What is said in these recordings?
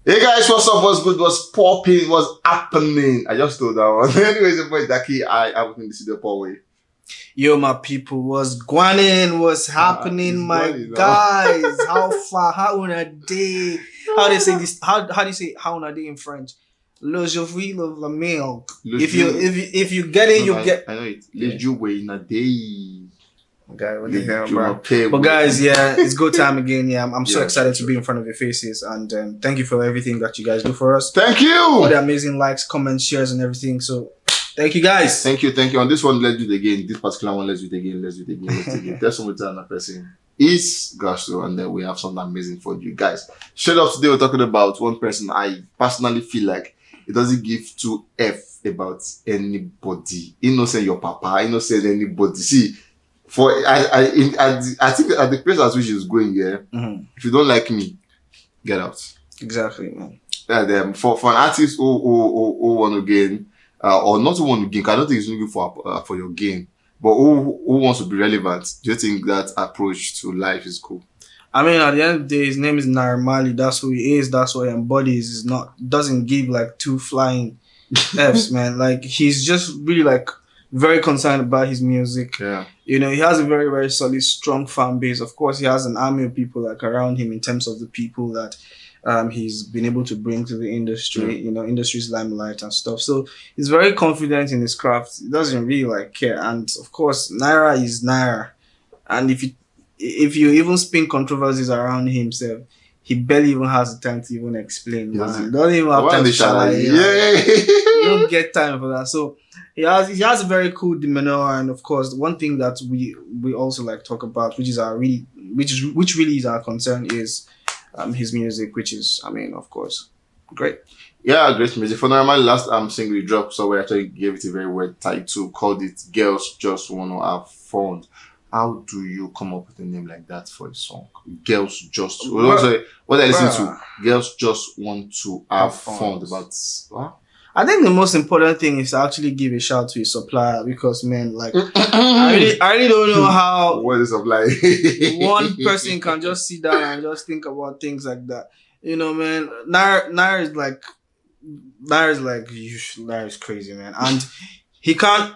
Hey guys, what's up? What's good? What's popping? What's happening? I just told that one. Anyways, your boy Daki, I was in the studio Paul way. Yo, my people, what's going? What's happening, my guys? How far? How on a day? How do you say this? How do you say how on a day in French? Le jour of la milk. If you get it, No, you get. I know it. Le jour in a day. Okay, what the hell, bro? But guys, yeah, it's go time again. Yeah, I'm so excited to be in front of your faces, and thank you for everything that you guys do for us. Thank you. All the amazing likes, comments, shares, and everything. So, thank you, guys. Thank you. On this one, let's do it again. This particular one, let's do it again. There's some other person. It's Gasto, and then we have something amazing for you guys. Straight up today, we're talking about one person I personally feel like it doesn't give 2F about anybody. He no say your papa. He no say anybody. See. I think at the place at which is going here, if you don't like me, get out. Exactly, man. Yeah, for an artist who want to gain, or not who want to gain, I don't think it's looking for your gain, but who wants to be relevant. Do you think that approach to life is cool? I mean, at the end of the day, his name is Naira Marley. That's who he is. That's what he embodies. Is not doesn't give like two flying Fs, man. Like he's just really like very concerned about his music. Yeah. You know, he has a very, very solid, strong fan base. Of course, he has an army of people like around him in terms of the people that he's been able to bring to the industry, you know, industry's limelight and stuff. So he's very confident in his craft. He doesn't really like care. And of course, Naira is Naira. And if you even spin controversies around himself, he barely even has the time to even explain. He doesn't even have time to shine. You don't get time for that. So he has a very cool demeanor, and of course, one thing that we also like talk about, which really is our concern, is his music, which is, I mean, of course, great. Yeah, great music. For normal, last single he dropped, so we actually gave it a very weird title, called it "Girls Just Wanna Have Fun." How do you come up with a name like that for a song? Girls just what I listen to. Girls just want to have fun. About what? I think the most important thing is to actually give a shout to his supplier, because man, like I really don't know how what is supply one person can just sit down and just think about things like that. You know, man, Naira is crazy, man, and he can't.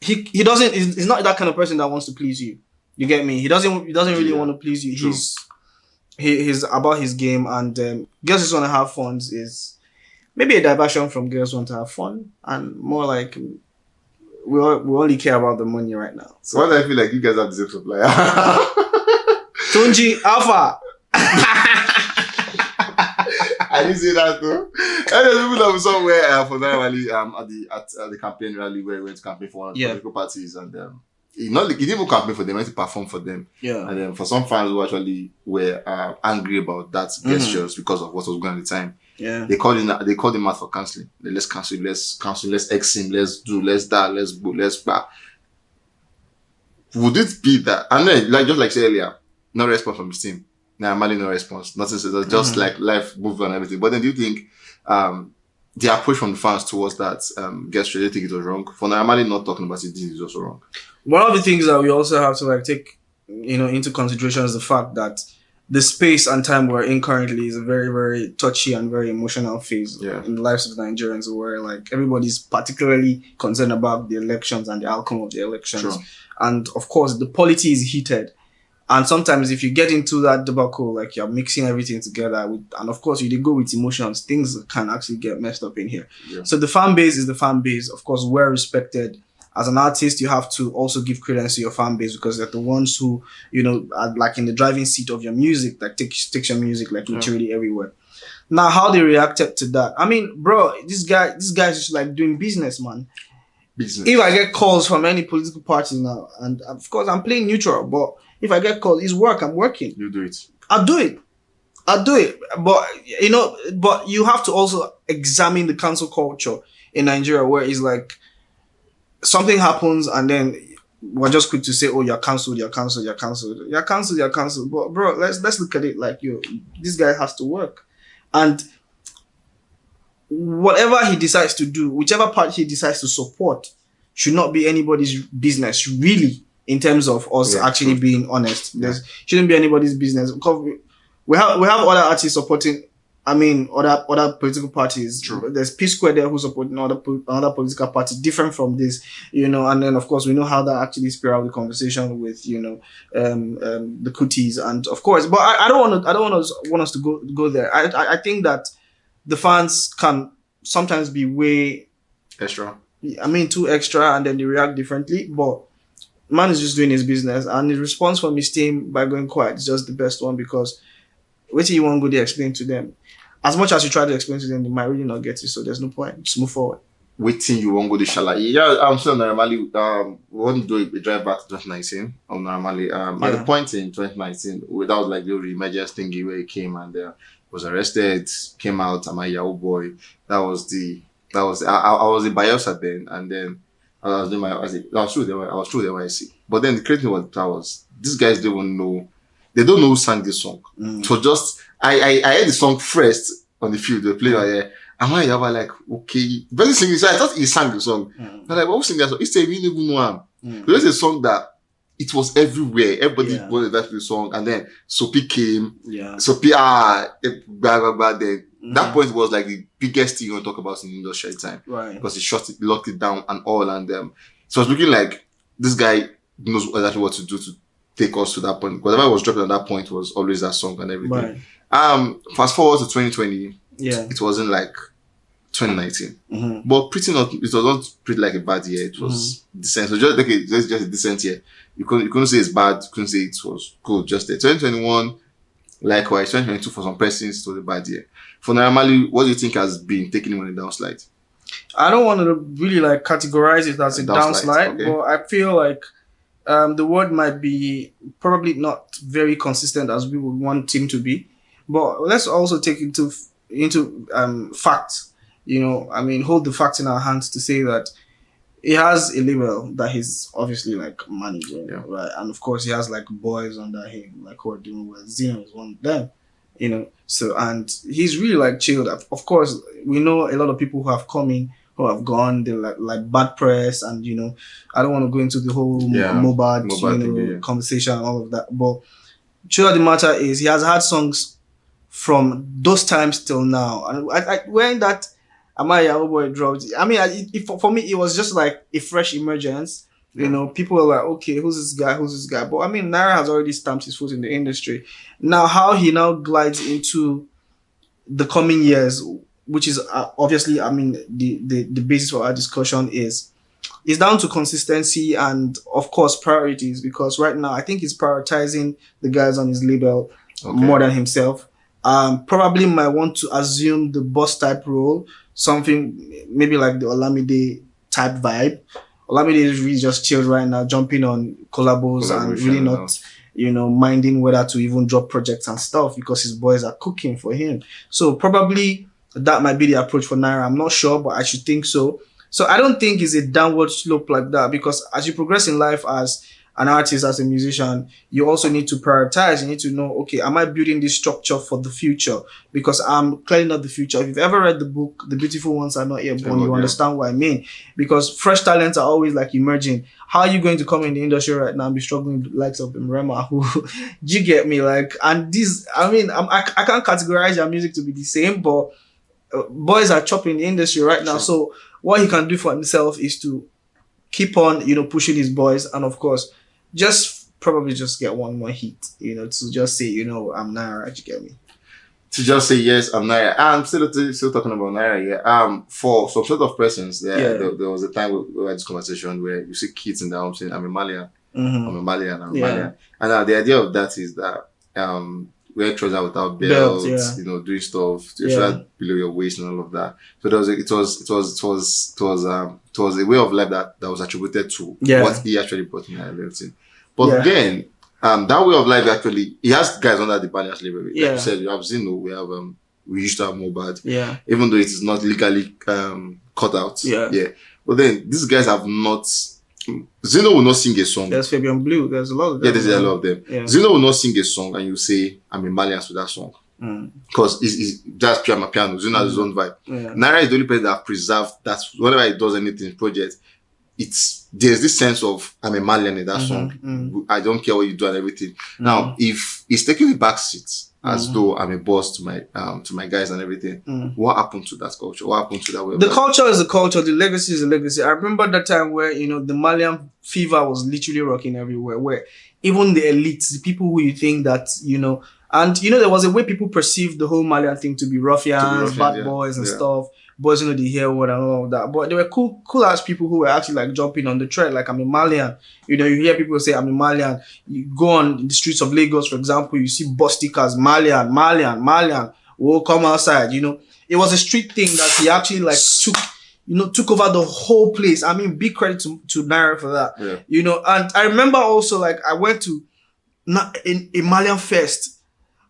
He doesn't. He's not that kind of person that wants to please you. You get me? He doesn't really want to please you. True. He's about his game, and girls just want to have fun is maybe a diversion from girls want to have fun, and more like we only care about the money right now. So why do I feel like you guys have the same supplier? Tunji Alpha. I didn't say that though. And there's people that were somewhere for Naira Marley at the campaign rally where he went to campaign for one of the political parties, and he didn't even campaign for them, he went to perform for them. Yeah. And then for some fans who actually were angry about that gestures because of what was going on at the time. Yeah. They called him out for cancelling. Let's cancel, let's X him, let's do, let's that, let's go, let's back. Would it be that? And then, just like I said earlier, no response from his team. Naira Marley, no response. Nothing says, just like life moved on and everything. But then do you think the approach from the fans towards that gesture, do you think it was wrong? For Naira Marley not talking about it, this is also wrong. One of the things that we also have to like take, you know, into consideration is the fact that the space and time we're in currently is a very, very touchy and very emotional phase in the lives of Nigerians, where like everybody's particularly concerned about the elections and the outcome of the elections. True. And of course, the polity is heated. And sometimes if you get into that debacle, like you're mixing everything together and of course you go with emotions, things can actually get messed up in here. Yeah. So the fan base is the fan base. Of course, we're respected. As an artist, you have to also give credence to your fan base, because they're the ones who, you know, are like in the driving seat of your music, like takes your music like literally everywhere. Now, how they reacted to that? I mean, bro, this guy's just like doing business, man. Business. If I get calls from any political party now, and of course I'm playing neutral, but if I get calls, it's work. I'm working. You do it. I'll do it. But you know, but you have to also examine the cancel culture in Nigeria, where it's like something happens and then we're just quick to say, oh, you're cancelled. But bro, let's look at it like, this guy has to work. And whatever he decides to do, whichever part he decides to support, should not be anybody's business, really, in terms of us actually being honest. There shouldn't be anybody's business, because we have other artists supporting I mean, other political parties. True. There's P Square there who's supporting another political party different from this, and then of course we know how that actually spiraled the conversation with, the Kutis, and of course, but I don't want us to go there. I think that the fans can sometimes be way Extra. I mean, too extra, and then they react differently. But man is just doing his business, and his response from his team by going quiet is just the best one, because what you want to go there explain to them. As much as you try to explain to them, they might really not get it. So there's no point. Just move forward. Waiting you won't go to Shala. Yeah, I'm still Naira Marley. We want to do a drive back to 2019 on Naira Marley. At the point in 2019, without like the emergency thingy where he came and was arrested, came out. I'm a Yahoo boy. I was the Bayelsa then, and then I was doing I was through the NYC. But then the crazy thing was these guys don't even know. They don't know who sang this song. So just I heard the song first on the field. They played there. And I was like, okay, very singing. So I thought he sang the song. I'm like, who's singing that song? He said, we didn't even know him. There's a song that it was everywhere. Everybody wanted that song, and then Sophie came. Yeah. Sophie, then that point was like the biggest thing you want to talk about in the industry at the time. Right. Because he locked it down and all, and so it's looking like this guy knows exactly what to do to take us to that point. Whatever was dropping at that point was always that song and everything. Right. Fast forward to 2020. Yeah. It wasn't like 2019. But it was not pretty like a bad year. It was decent. So just a decent year. You couldn't say it's bad. You couldn't say it was good. Just there. 2021, likewise. 2022 for some persons, it was a bad year. For Naira Marley, what do you think has been taking him on a downslide? I don't want to really like categorize it as a downslide, okay. but I feel like the word might be probably not very consistent as we would want him to be. But let's also take into facts. Hold the facts in our hands to say that he has a label that he's obviously like managing, right? And of course, he has like boys under him, like who are doing well. Zeno is one of them, So, and he's really like chilled. Of course, we know a lot of people who have come in, who have gone. They're like bad press, and I don't want to go into the whole Mobad conversation and all of that. But truth of the matter is, he has had songs from those times till now, and when that Amaya Boy dropped, I mean, for me, it was just like a fresh emergence. People were like, okay, who's this guy? But I mean, Naira has already stamped his foot in the industry. Now, how he now glides into the coming years, which is obviously, I mean, the basis for our discussion is down to consistency and, of course, priorities. Because right now, I think he's prioritizing the guys on his label more than himself. Probably might want to assume the boss type role, something maybe like the Olamide type vibe. Olamide is really just chilled right now, jumping on collabos and really not, minding whether to even drop projects and stuff, because his boys are cooking for him. So probably that might be the approach for Naira. I'm not sure, but I should think so. So I don't think it's a downward slope like that, because as you progress in life as an artist, as a musician, you also need to prioritize. You need to know, okay, am I building this structure for the future? Because I'm clearly not the future. If you've ever read the book, The Beautiful Ones Are Not Yet Born, you understand what I mean. Because fresh talents are always like emerging. How are you going to come in the industry right now and be struggling with the likes of Rema, who, you get me? Like, and these, I mean, I can't categorize your music to be the same, but boys are chopping the industry right now. So what he can do for himself is to keep on, pushing his boys, and of course, probably just get one more hit, to just say, I'm Naira, you get me? To just say, yes, I'm Naira. I'm still talking about Naira, yeah. For some sort of persons, there was a time we had this conversation where you see kids in the home saying, I'm a Malian, I'm a Malian, I'm a Malian. And the idea of that is that, wear trousers without belts, doing stuff, trousers below your waist and all of that. So it was a way of life that was attributed to what he actually brought in everything. But then, that way of life actually, he has guys under the Marlians label. Like you said, you have Zeno, we used to have Mobad. Yeah. Even though it is not legally cut out. Yeah. But then these guys have not. Zeno will not sing a song. There's Fabian Blue. There's a lot of them. Yeah, there's a lot of them. Yeah. Zeno will not sing a song and you say, I'm a Malians with that song. Because it's just piano. Zeno has his own vibe. Yeah. Naira is the only person that preserved that. Whenever he does anything project, there's this sense of I'm a Malian in that song. I don't care what you do and everything. Now, if he's taking the back seat as though I'm a boss to my guys and everything. What happened to that culture? What happened to that way? The culture is the culture. The legacy is the legacy. I remember that time where, the Malian fever was literally rocking everywhere, where even the elites, the people who you think that, and there was a way people perceived the whole Malian thing to be ruffians, bad boys and stuff. Boys, the hair and all of that. But they were cool ass people who were actually like jumping on the trend, like I'm a Malian. You hear people say I'm a Malian. You go on the streets of Lagos, for example, you see bus stickers, Malian. We'll come outside, It was a street thing that he actually like took over the whole place. I mean, big credit to Naira for that. Yeah. And I remember also like I went to a Malian fest.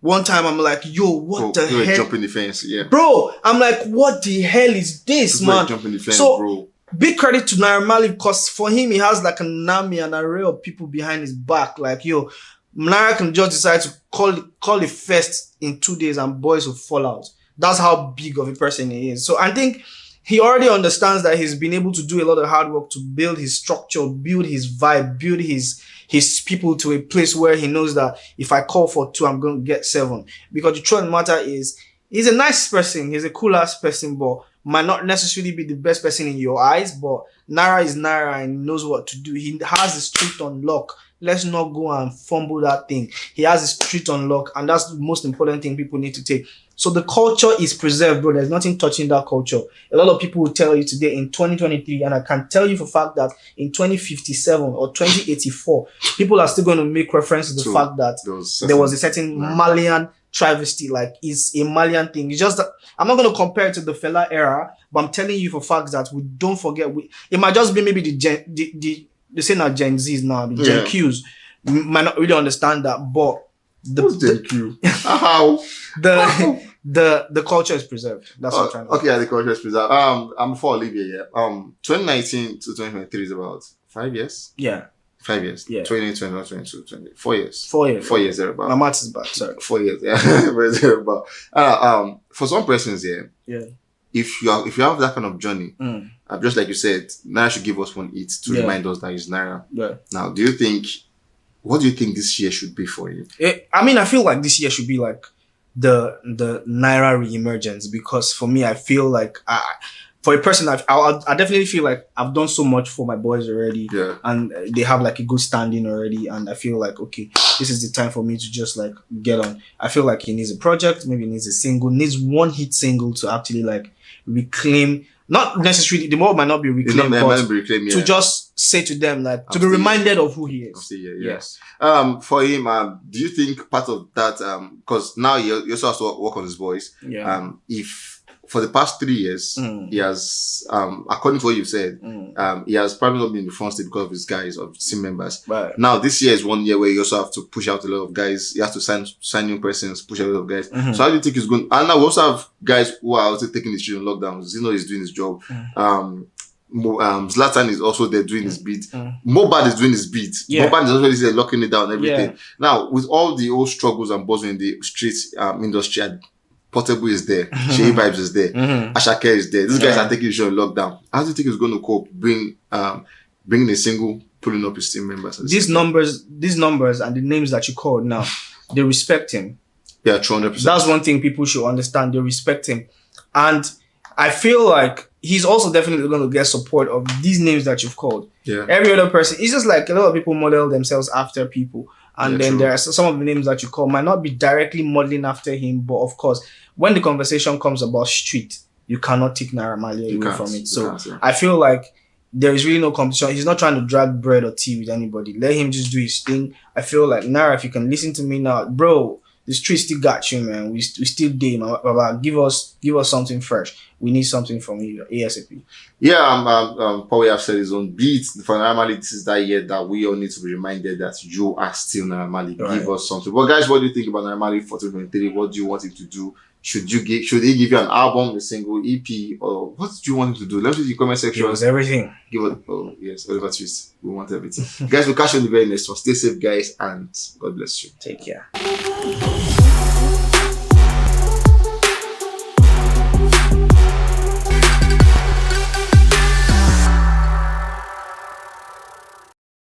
One time I'm like, yo, what the hell? Jumping the fence, yeah. Bro, I'm like, what the hell is this, man? Jumping the fence, so, bro. Big credit to Naira Marley because for him, he has like an army and an array of people behind his back. Like, yo, Naira can just decide to call a fest in 2 days and boys will fall out. That's how big of a person he is. So I think he already understands that he's been able to do a lot of hard work to build his structure, build his vibe, build his people to a place where he knows that if I call for 2, I'm going to get 7. Because the truth of the matter is, he's a nice person. He's a cool ass person, but might not necessarily be the best person in your eyes. But Naira is Naira and knows what to do. He has the street on lock. Let's not go and fumble that thing. He has the street on lock, and that's the most important thing people need to take. So the culture is preserved, bro. There's nothing touching that culture. A lot of people will tell you today in 2023, and I can tell you for a fact that in 2057 or 2084, people are still going to make reference to the fact that there was a certain Malian travesty, like it's a Malian thing. It's just that I'm not going to compare it to the fella era, but I'm telling you for a fact that we don't forget. It might just be maybe they say now Gen Zs now, the Gen Qs might not really understand that, but What's Gen Q? How? The culture is preserved. That's what I'm trying to say. Okay, yeah, the culture is preserved. I'm for Olivia, yeah. 2019 to 2023 is about 5 years. Yeah. 5 years. Yeah. 2021, 22, 20. 4 years. 4 years. 4 years thereabout. My maths is bad, sorry. 4 years, yeah. Thereabout. For some persons, yeah. If you have that kind of journey, just like you said, Naira should give us one hit to remind us that he's Naira. Yeah. Now, what do you think this year should be for you? I feel like this year should be like the Naira re-emergence, because for me, I feel like for a person, I definitely feel like I've done so much for my boys already, and they have like a good standing already, and I feel like, okay, this is the time for me to just like get on. I feel like he needs a project, maybe he needs a single, needs one hit single to actually like reclaim. Not necessarily, the world might not be reclaimed, but to just say to them, like, to be reminded of who he is. Yes. For him, do you think part of that, because now he also has to work on his voice. If for the past 3 years, he has, according to what you said, he has probably not been in the front stage because of his guys, of team members. Right. Now, this year is 1 year where you also have to push out a lot of guys. You have to sign new persons, push out a lot of guys. So how do you think he's going? And now we also have guys who are also taking the street on lockdown. Zeno is doing his job. Zlatan is also there doing his beat. Mobad is doing his beat. Mobad is also there locking it down, everything. Now, with all the old struggles and buzzing in the street industry, Portable is there. Shay Vibes is there. Ashake is there. These guys are taking the show on lockdown. How do you think it's going to cope? Bringing a single, pulling up his team members. These numbers and the names that you called now, they respect him. Yeah, 200%. That's one thing people should understand. They respect him. And I feel like he's also definitely going to get support of these names that you've called. Yeah. Every other person. It's just like a lot of people model themselves after people. And then there are some of the names that you call might not be directly modeling after him, but of course, when the conversation comes about street, you cannot take Naira Marley away from it. So I feel like there is really no competition. He's not trying to drag bread or tea with anybody. Let him just do his thing. I feel like, Naira, if you can listen to me now, bro, the street still got you, man. We still did, man. Give us something fresh. We need something from you ASAP. Yeah, Paul have said his own beat. For Naira Marley, this is that year that we all need to be reminded that you are still Naira Marley. Right. Give us something. But guys, what do you think about Naira Marley for 2023? What do you want him to do? Should he give you an album, a single, EP, or what do you want him to do? Let me know in the comment section. Give us everything. Yes, Oliver Twist. We want everything. Guys, we'll catch you on the very next one. Stay safe, guys, and God bless you. Take care.